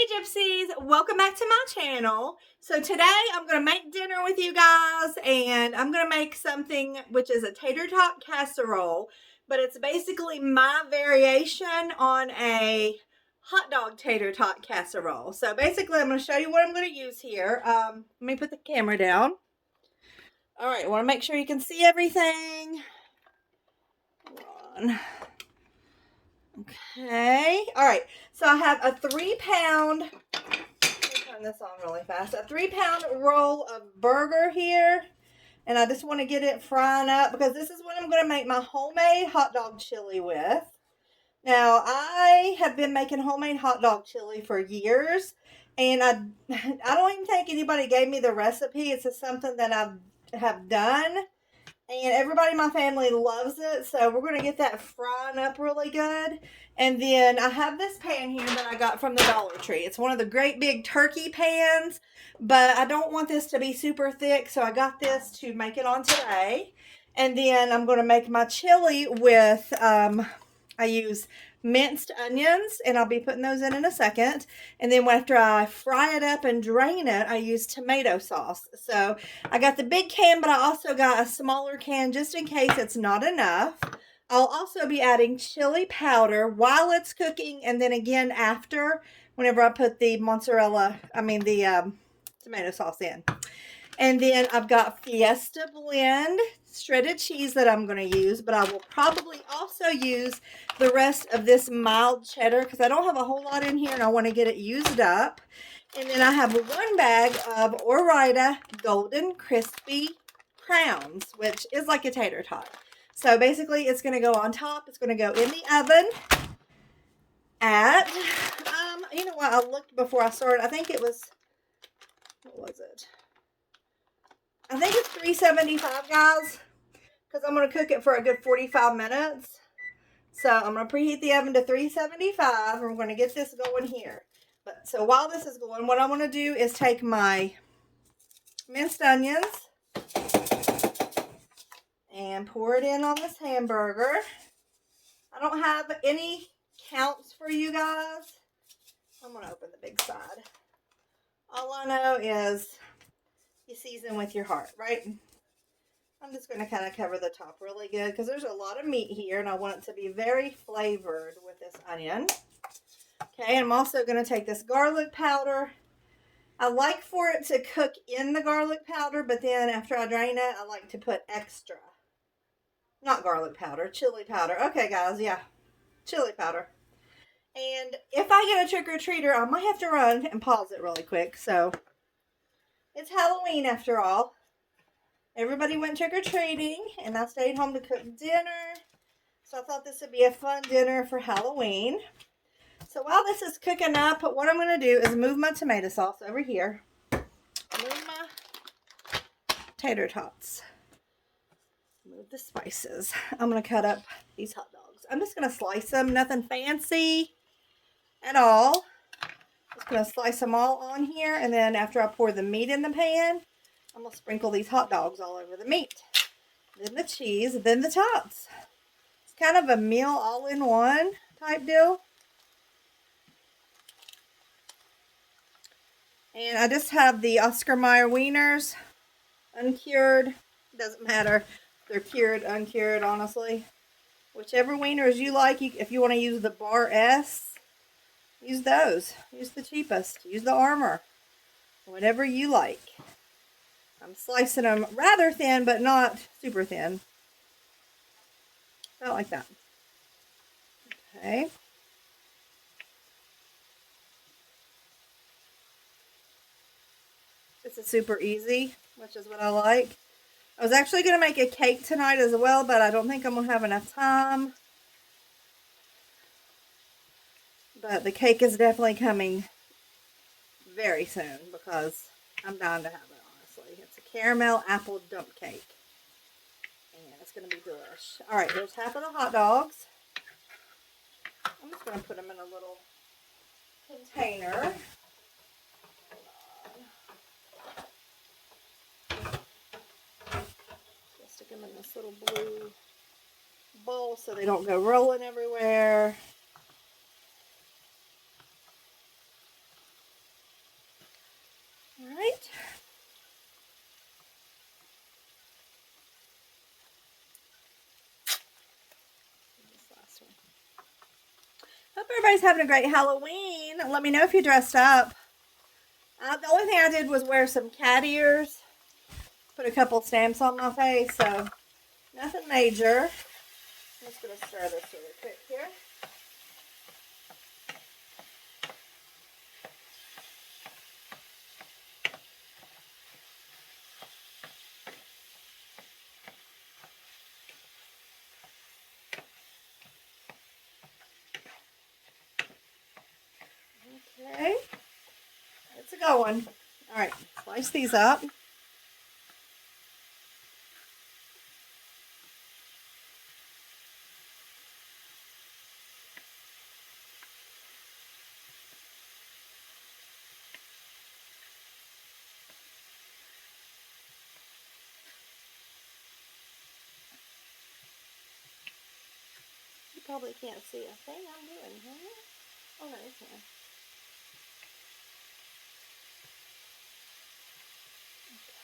Hey Gypsies, welcome back to my channel. So today I'm going to make dinner with you guys, and I'm going to make something which is a tater tot casserole, but it's basically my variation on a hot dog tater tot casserole. So basically I'm going to show you what I'm going to use here. Let me put the camera down. All right, I want to make sure you can see everything. Hold on. Okay, all right, so I have a 3-pound, turn this on really fast, a 3-pound roll of burger here, and I just want to get it frying up because this is what I'm going to make my homemade hot dog chili with. Now, I have been making homemade hot dog chili for years, and I don't even think anybody gave me the recipe. It's just something that I have done, and everybody in my family loves it, so we're going to get that frying up really good. And then I have this pan here that I got from the Dollar Tree. It's one of the great big turkey pans, but I don't want this to be super thick, so I got this to make it on today. And then I'm going to make my chili with, I use minced onions, and I'll be putting those in a second. And then after I fry it up and drain it, I use tomato sauce. So I got the big can, but I also got a smaller can just in case it's not enough. I'll also be adding chili powder while it's cooking, and then again after, whenever I put the tomato sauce in. And then I've got Fiesta Blend shredded cheese that I'm going to use, but I will probably also use the rest of this mild cheddar because I don't have a whole lot in here and I want to get it used up. And then I have 1 bag of Ore-Ida Golden Crispy Crowns, which is like a tater tot. So basically it's going to go on top. It's going to go in the oven at, you know what, I looked before I started. I think it was, what was it? I think it's 375, guys, because I'm going to cook it for a good 45 minutes. So I'm going to preheat the oven to 375, and we're going to get this going here. But so while this is going, what I want to do is take my minced onions and pour it in on this hamburger. I don't have any counts for you guys. I'm going to open the big side. All I know is you season with your heart, right? I'm just going to kind of cover the top really good because there's a lot of meat here and I want it to be very flavored with this onion. Okay, and I'm also going to take this garlic powder. I like for it to cook in the garlic powder, but then after I drain it, I like to put extra. Not garlic powder, chili powder. Okay, guys, yeah, chili powder. And if I get a trick-or-treater, I might have to run and pause it really quick. So it's Halloween after all. Everybody went trick-or-treating, and I stayed home to cook dinner. So I thought this would be a fun dinner for Halloween. So while this is cooking up, what I'm going to do is move my tomato sauce over here. Move my tater tots. Move the spices. I'm going to cut up these hot dogs. I'm just going to slice them. Nothing fancy at all. Just going to slice them all on here. And then after I pour the meat in the pan, I'm going to sprinkle these hot dogs all over the meat. Then the cheese, then the tots. It's kind of a meal all-in-one type deal. And I just have the Oscar Mayer wieners, uncured. Doesn't matter if they're cured, uncured, honestly. Whichever wieners you like. If you want to use the Bar S, use those. Use the cheapest. Use the Armour. Whatever you like. I'm slicing them rather thin, but not super thin. About like that. Okay. This is super easy, which is what I like. I was actually going to make a cake tonight as well, but I don't think I'm going to have enough time. But the cake is definitely coming very soon because I'm dying to have it, honestly. It's a caramel apple dump cake. And it's going to be delish. Alright, there's half of the hot dogs. I'm just going to put them in a little container. Stick them in this little blue bowl so they don't go rolling everywhere. everybody's having a great Halloween. Let me know if you dressed up. The only thing I did was wear some cat ears. Put a couple stamps on my face, so nothing major. I'm just going to stir this really quick here. Okay, it's going. All right, slice these up. You probably can't see a thing I'm doing here. Oh, no, you can.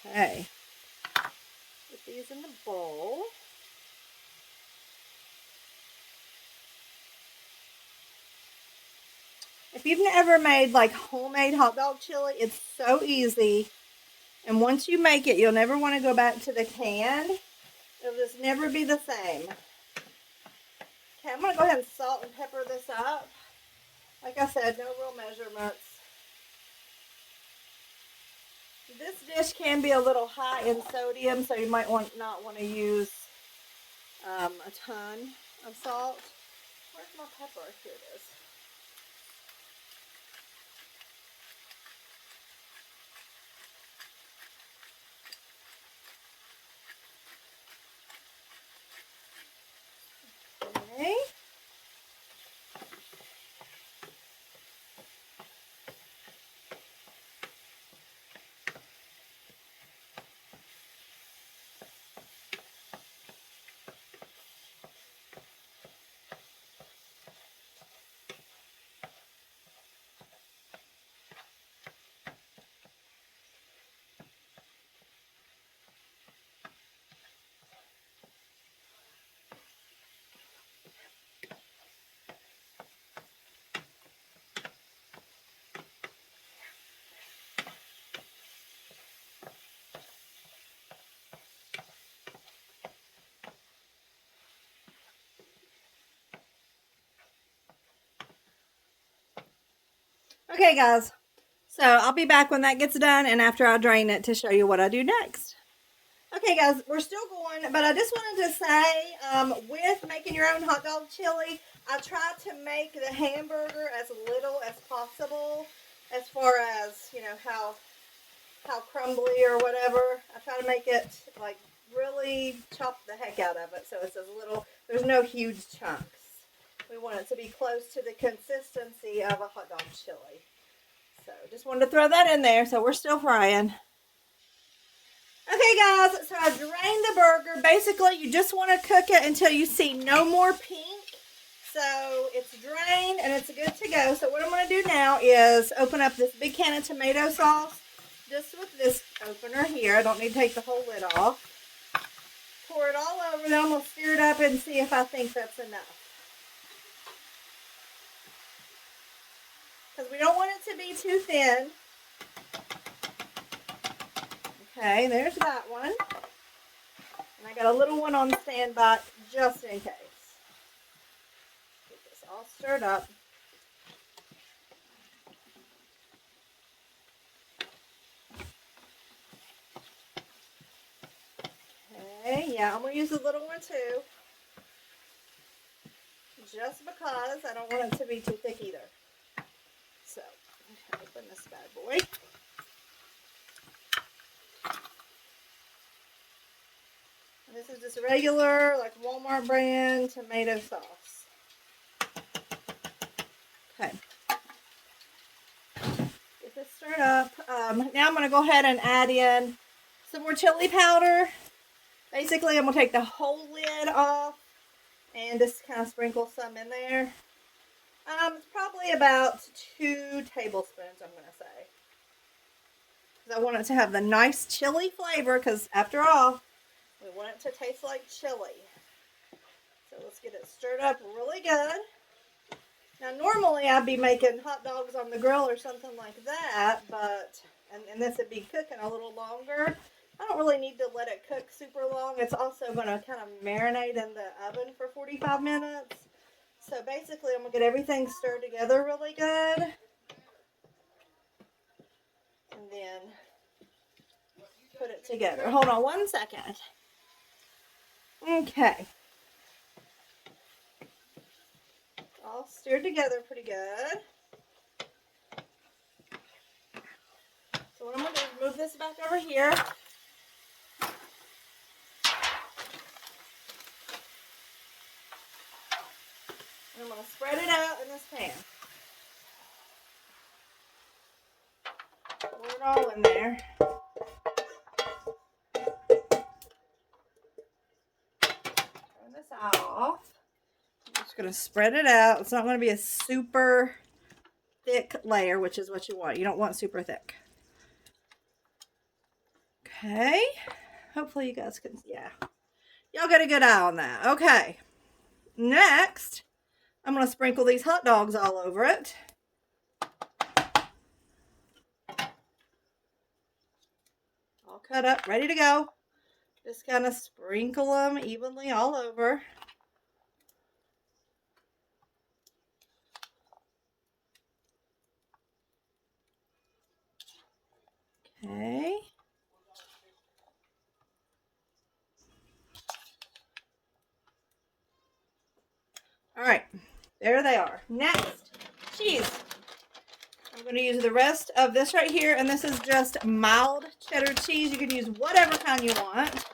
Okay. Put these in the bowl. If you've never made like homemade hot dog chili, it's so easy. And once you make it, you'll never want to go back to the can. It'll just never be the same. Okay, I'm going to go ahead and salt and pepper this up. Like I said, no real measurements. This dish can be a little high in sodium, so you might not want to use a ton of salt. Where's my pepper? Here it is. Okay. Okay, guys. So I'll be back when that gets done and after I drain it to show you what I do next. Okay, guys, we're still going, but I just wanted to say, with making your own hot dog chili, I try to make the hamburger as little as possible as far as, you know, how crumbly or whatever. I try to make it, like, really chop the heck out of it so it's as little, there's no huge chunks. We want it to be close to the consistency of a hot dog chili. So just wanted to throw that in there. So we're still frying. Okay, guys, so I drained the burger. Basically, you just want to cook it until you see no more pink. So it's drained and it's good to go. So what I'm going to do now is open up this big can of tomato sauce just with this opener here. I don't need to take the whole lid off. Pour it all over. Then I'm going to stir it up and see if I think that's enough. Because we don't want it to be too thin. Okay, there's that one. And I got a little one on standby just in case. Get this all stirred up. Okay, yeah, I'm going to use a little one too. Just because I don't want it to be too thick either. So, open this bad boy. This is just regular, like Walmart brand tomato sauce. Okay. Get this stirred up. Now I'm going to go ahead and add in some more chili powder. Basically, I'm going to take the whole lid off and just kind of sprinkle some in there. It's probably about 2 tablespoons, I'm going to say. Because I want it to have the nice chili flavor, because after all, we want it to taste like chili. So let's get it stirred up really good. Now, normally I'd be making hot dogs on the grill or something like that, but, and this would be cooking a little longer. I don't really need to let it cook super long. It's also going to kind of marinate in the oven for 45 minutes. So basically, I'm going to get everything stirred together really good. And then put it together. Hold on one second. Okay. All stirred together pretty good. So what I'm going to do is move this back over here. And I'm going to spread it out in this pan. Pour it all in there. Turn this off. I'm just going to spread it out. It's not going to be a super thick layer, which is what you want. You don't want super thick. Okay. Hopefully you guys can, yeah. Y'all got a good eye on that. Okay. Next, I'm going to sprinkle these hot dogs all over it. All cut up, ready to go. Just kind of sprinkle them evenly all over. Okay. All right. There they are. Next, cheese. I'm going to use the rest of this right here, and this is just mild cheddar cheese. You can use whatever kind you want.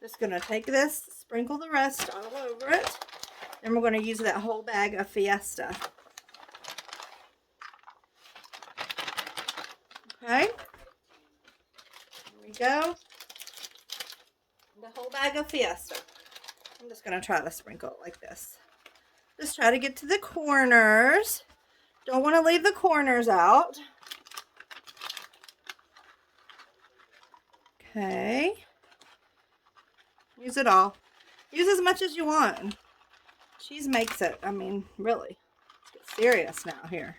Just going to take this, sprinkle the rest all over it. Then we're going to use that whole bag of Fiesta. Okay. Here we go. The whole bag of Fiesta. I'm just going to try to sprinkle it like this. Just try to get to the corners. Don't want to leave the corners out. Okay. Use it all. Use as much as you want. Cheese makes it. I mean, really. Let's get serious now here.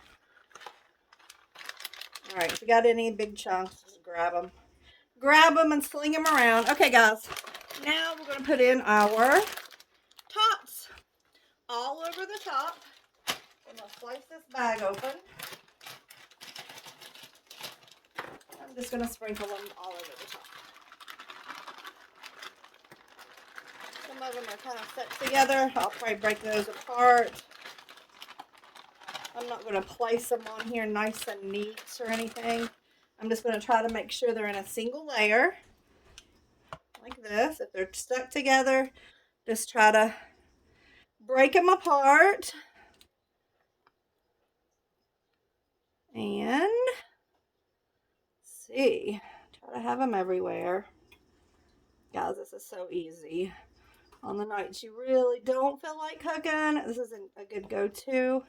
All right. If you got any big chunks, just grab them. Grab them and sling them around. Okay, guys. Now we're going to put in our tops all over the top. I'm going to slice this bag open. I'm just going to sprinkle them all over the top. Some of them are kind of set together. I'll probably break those apart. I'm not going to place them on here nice and neat or anything. I'm just going to try to make sure they're in a single layer. Like this. If they're stuck together, just try to break them apart. And see, try to have them everywhere. Guys, this is so easy. On the nights you really don't feel like cooking, this is a good go-to.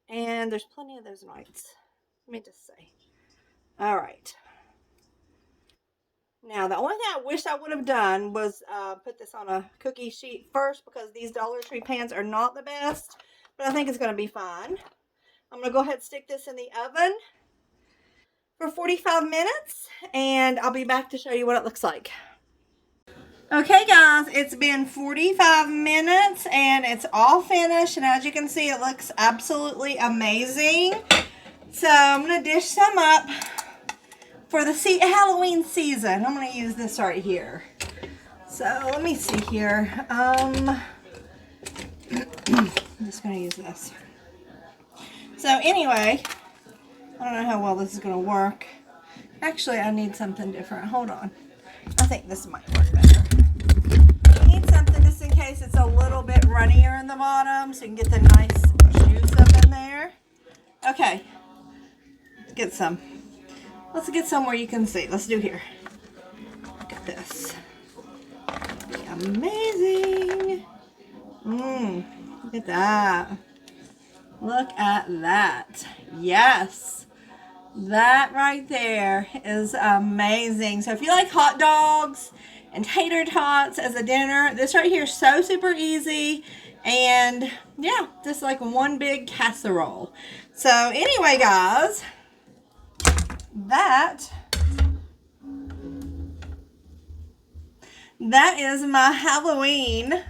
And there's plenty of those nights. Let me just say. All right. Now, the only thing I wish I would have done was put this on a cookie sheet first, because these Dollar Tree pans are not the best, but I think it's going to be fine. I'm going to go ahead and stick this in the oven for 45 minutes, and I'll be back to show you what it looks like. Okay, guys, it's been 45 minutes, and it's all finished, and as you can see, it looks absolutely amazing. So I'm going to dish some up for the Halloween season. I'm going to use this right here. So let me see here. I'm just going to use this. So anyway, I don't know how well this is going to work. Actually, I need something different. Hold on. I think this might work better. I need something just in case it's a little bit runnier in the bottom, so you can get the nice juice up in there. Okay. Let's get some. Let's get somewhere you can see. Let's do here. Look at this. Amazing. Look at that. Look at that. Yes. That right there is amazing. So if you like hot dogs and tater tots as a dinner, this right here is so super easy. And yeah, just like one big casserole. So anyway, guys, that is my Halloween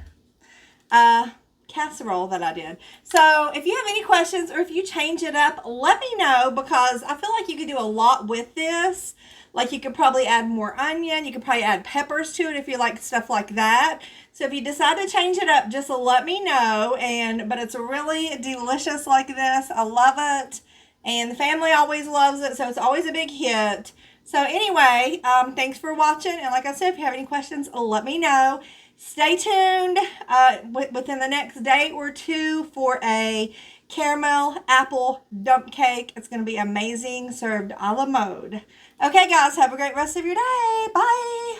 casserole that I did. So if you have any questions or if you change it up, let me know, because I feel like you could do a lot with this. Like you could probably add more onion. You could probably add peppers to it if you like stuff like that. So if you decide to change it up, just let me know. But it's really delicious like this. I love it. And the family always loves it. So it's always a big hit. So anyway, thanks for watching. And like I said, if you have any questions, let me know. Stay tuned within the next day or two for a caramel apple dump cake. It's going to be amazing, served a la mode. Okay, guys, have a great rest of your day. Bye.